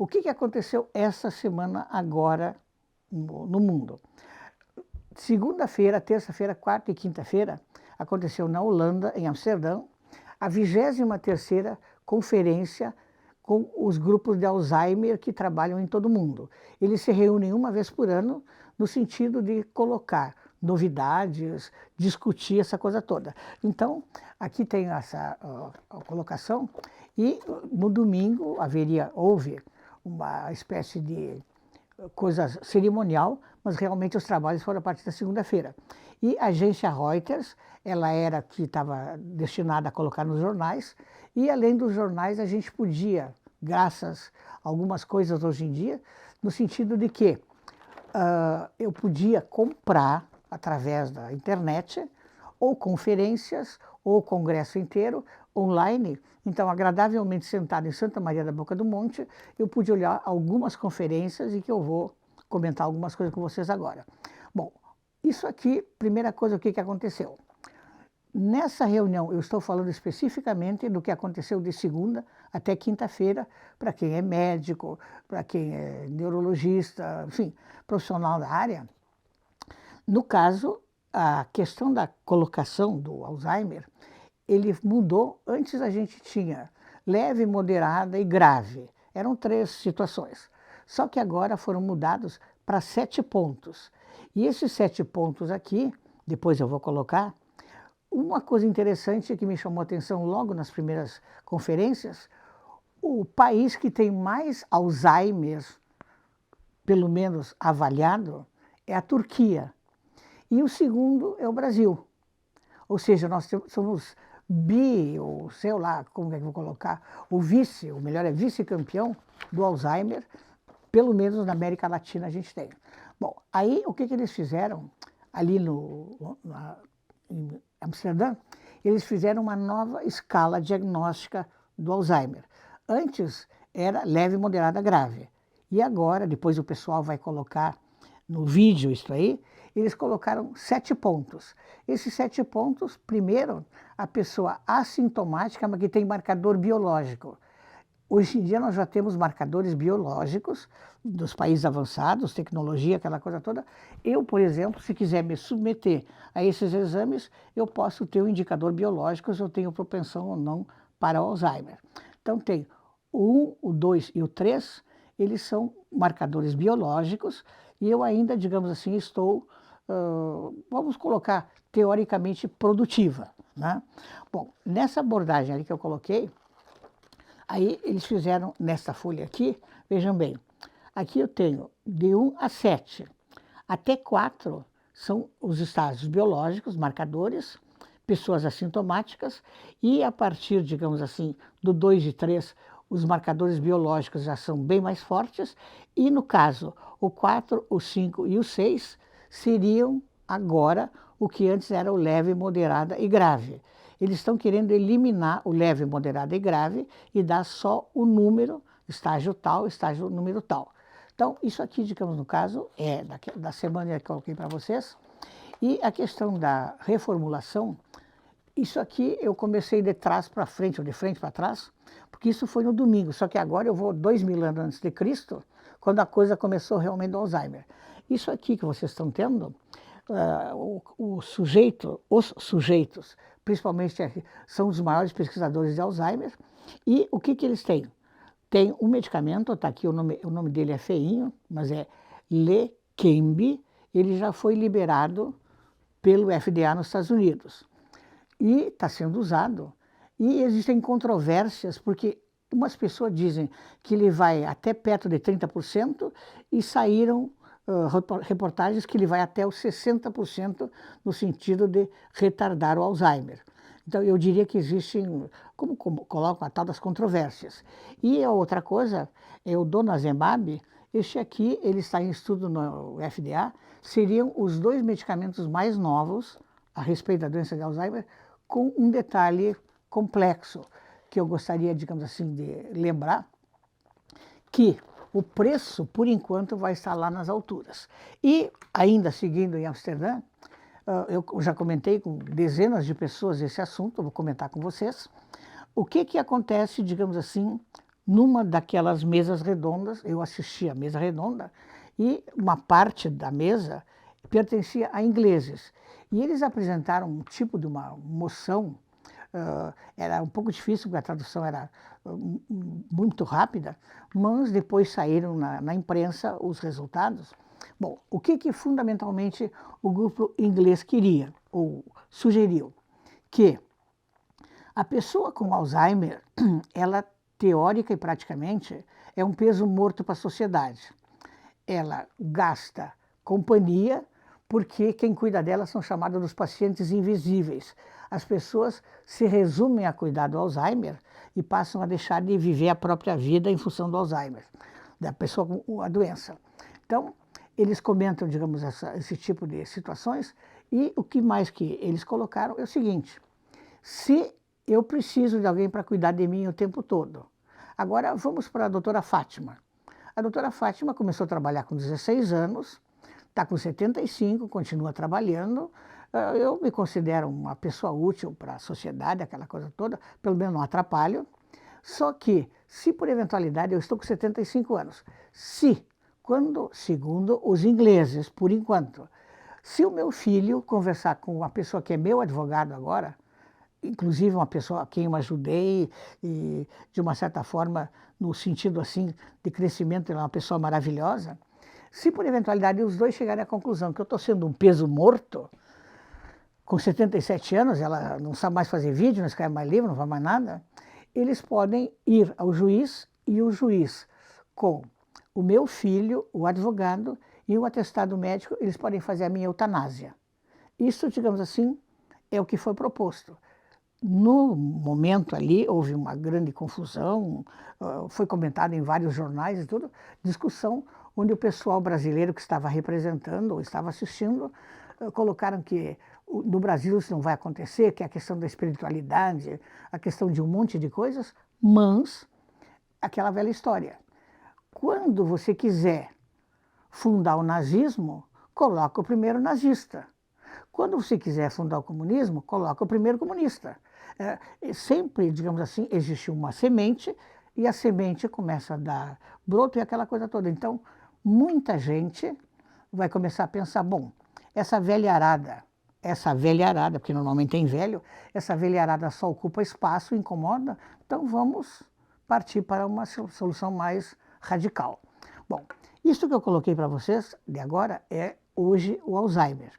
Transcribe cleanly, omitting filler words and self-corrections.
O que aconteceu essa semana agora no mundo? Segunda-feira, terça-feira, quarta e quinta-feira, aconteceu na Holanda, em Amsterdã, a 23ª conferência com os grupos de Alzheimer que trabalham em todo o mundo. Eles se reúnem uma vez por ano no sentido de colocar novidades, discutir essa coisa toda. Então, aqui tem essa colocação e no domingo houve uma espécie de coisa cerimonial, mas realmente os trabalhos foram a partir da segunda-feira. E a agência Reuters, ela era que estava destinada a colocar nos jornais, e além dos jornais a gente podia, graças a algumas coisas hoje em dia, no sentido de que eu podia comprar através da internet, ou conferências, ou congresso inteiro, online. Então, agradavelmente sentado em Santa Maria da Boca do Monte, eu pude olhar algumas conferências e que eu vou comentar algumas coisas com vocês agora. Bom, isso aqui, primeira coisa, o que aconteceu? Nessa reunião, eu estou falando especificamente do que aconteceu de segunda até quinta-feira, para quem é médico, para quem é neurologista, enfim, profissional da área. No caso, a questão da colocação do Alzheimer, ele mudou. Antes a gente tinha leve, moderada e grave. Eram 3 situações. Só que agora foram mudados para 7 pontos. E esses 7 pontos aqui, depois eu vou colocar, uma coisa interessante que me chamou a atenção logo nas primeiras conferências, o país que tem mais Alzheimer, pelo menos avaliado, é a Turquia. E o segundo é o Brasil. Ou seja, nós somos ou sei lá, como é que eu vou colocar, o melhor é vice-campeão do Alzheimer, pelo menos na América Latina a gente tem. Bom, aí o que eles fizeram ali em Amsterdã? Eles fizeram uma nova escala diagnóstica do Alzheimer. Antes era leve, moderada, grave. E agora, depois o pessoal vai colocar no vídeo isso aí, eles colocaram 7 pontos. Esses 7 pontos, primeiro, a pessoa assintomática, mas que tem marcador biológico. Hoje em dia nós já temos marcadores biológicos dos países avançados, tecnologia, aquela coisa toda. Eu, por exemplo, se quiser me submeter a esses exames, eu posso ter um indicador biológico se eu tenho propensão ou não para o Alzheimer. Então tem o 1, o 2 e o 3, eles são marcadores biológicos, e eu ainda, digamos assim, estou, vamos colocar, teoricamente produtiva, né? Bom, nessa abordagem ali que eu coloquei, aí eles fizeram nessa folha aqui, vejam bem, aqui eu tenho de 1 a 7, até 4 são os estágios biológicos, marcadores, pessoas assintomáticas, e a partir, digamos assim, do 2 e 3, os marcadores biológicos já são bem mais fortes, e no caso, o 4, o 5 e o 6 seriam agora o que antes era o leve, moderada e grave. Eles estão querendo eliminar o leve, moderado e grave e dar só o número, estágio tal, estágio número tal. Então, isso aqui, digamos, no caso, é da semana que eu coloquei para vocês. E a questão da reformulação, isso aqui eu comecei de trás para frente, ou de frente para trás, porque isso foi no domingo, só que agora eu vou 2000 anos antes de Cristo, quando a coisa começou realmente do Alzheimer. Isso aqui que vocês estão tendo, os sujeitos, principalmente são os maiores pesquisadores de Alzheimer, e o que eles têm? Tem um medicamento, está aqui, o nome dele é feinho, mas é Leqembi, ele já foi liberado pelo FDA nos Estados Unidos. E está sendo usado. E existem controvérsias, porque umas pessoas dizem que ele vai até perto de 30% e saíram reportagens que ele vai até os 60% no sentido de retardar o Alzheimer. Então, eu diria que existem, como colocam a tal das controvérsias. E a outra coisa é o Donazemab. Este aqui, ele está em estudo no FDA, seriam os 2 medicamentos mais novos a respeito da doença de Alzheimer, com um detalhe complexo, que eu gostaria, digamos assim, de lembrar, que o preço, por enquanto, vai estar lá nas alturas. E, ainda seguindo em Amsterdã, eu já comentei com dezenas de pessoas esse assunto, eu vou comentar com vocês. O que acontece, digamos assim, numa daquelas mesas redondas, eu assisti à mesa redonda, e uma parte da mesa pertencia a ingleses. E eles apresentaram um tipo de uma moção, era um pouco difícil, porque a tradução era muito rápida, mas depois saíram na imprensa os resultados. Bom, o que fundamentalmente o grupo inglês queria, ou sugeriu? Que a pessoa com Alzheimer, ela teórica e praticamente é um peso morto para a sociedade. Ela gasta companhia, porque quem cuida dela são chamados dos pacientes invisíveis. As pessoas se resumem a cuidar do Alzheimer e passam a deixar de viver a própria vida em função do Alzheimer, da pessoa com a doença. Então, eles comentam, digamos, esse tipo de situações, e o que mais que eles colocaram é o seguinte: se eu preciso de alguém para cuidar de mim o tempo todo. Agora vamos para a doutora Fátima. A doutora Fátima começou a trabalhar com 16 anos, está com 75, continua trabalhando. Eu me considero uma pessoa útil para a sociedade, aquela coisa toda, pelo menos não atrapalho. Só que, se por eventualidade, eu estou com 75 anos, segundo os ingleses, por enquanto, se o meu filho conversar com uma pessoa que é meu advogado agora, inclusive uma pessoa a quem eu ajudei, e de uma certa forma, no sentido assim de crescimento, ela é uma pessoa maravilhosa, se por eventualidade os dois chegarem à conclusão que eu estou sendo um peso morto, com 77 anos, ela não sabe mais fazer vídeo, não escreve mais livro, não faz mais nada, eles podem ir ao juiz, e o juiz, com o meu filho, o advogado e o atestado médico, eles podem fazer a minha eutanásia. Isso, digamos assim, é o que foi proposto. No momento ali, houve uma grande confusão, foi comentado em vários jornais e tudo, discussão onde o pessoal brasileiro que estava representando ou estava assistindo, colocaram que no Brasil isso não vai acontecer, que é a questão da espiritualidade, a questão de um monte de coisas, mas aquela velha história. Quando você quiser fundar o nazismo, coloca o primeiro nazista. Quando você quiser fundar o comunismo, coloca o primeiro comunista. Sempre, digamos assim, existe uma semente, e a semente começa a dar broto e aquela coisa toda. Então, muita gente vai começar a pensar, bom, essa velharada, porque normalmente tem velho, essa velharada só ocupa espaço, incomoda, então vamos partir para uma solução mais radical. Bom, isso que eu coloquei para vocês de agora é hoje o Alzheimer.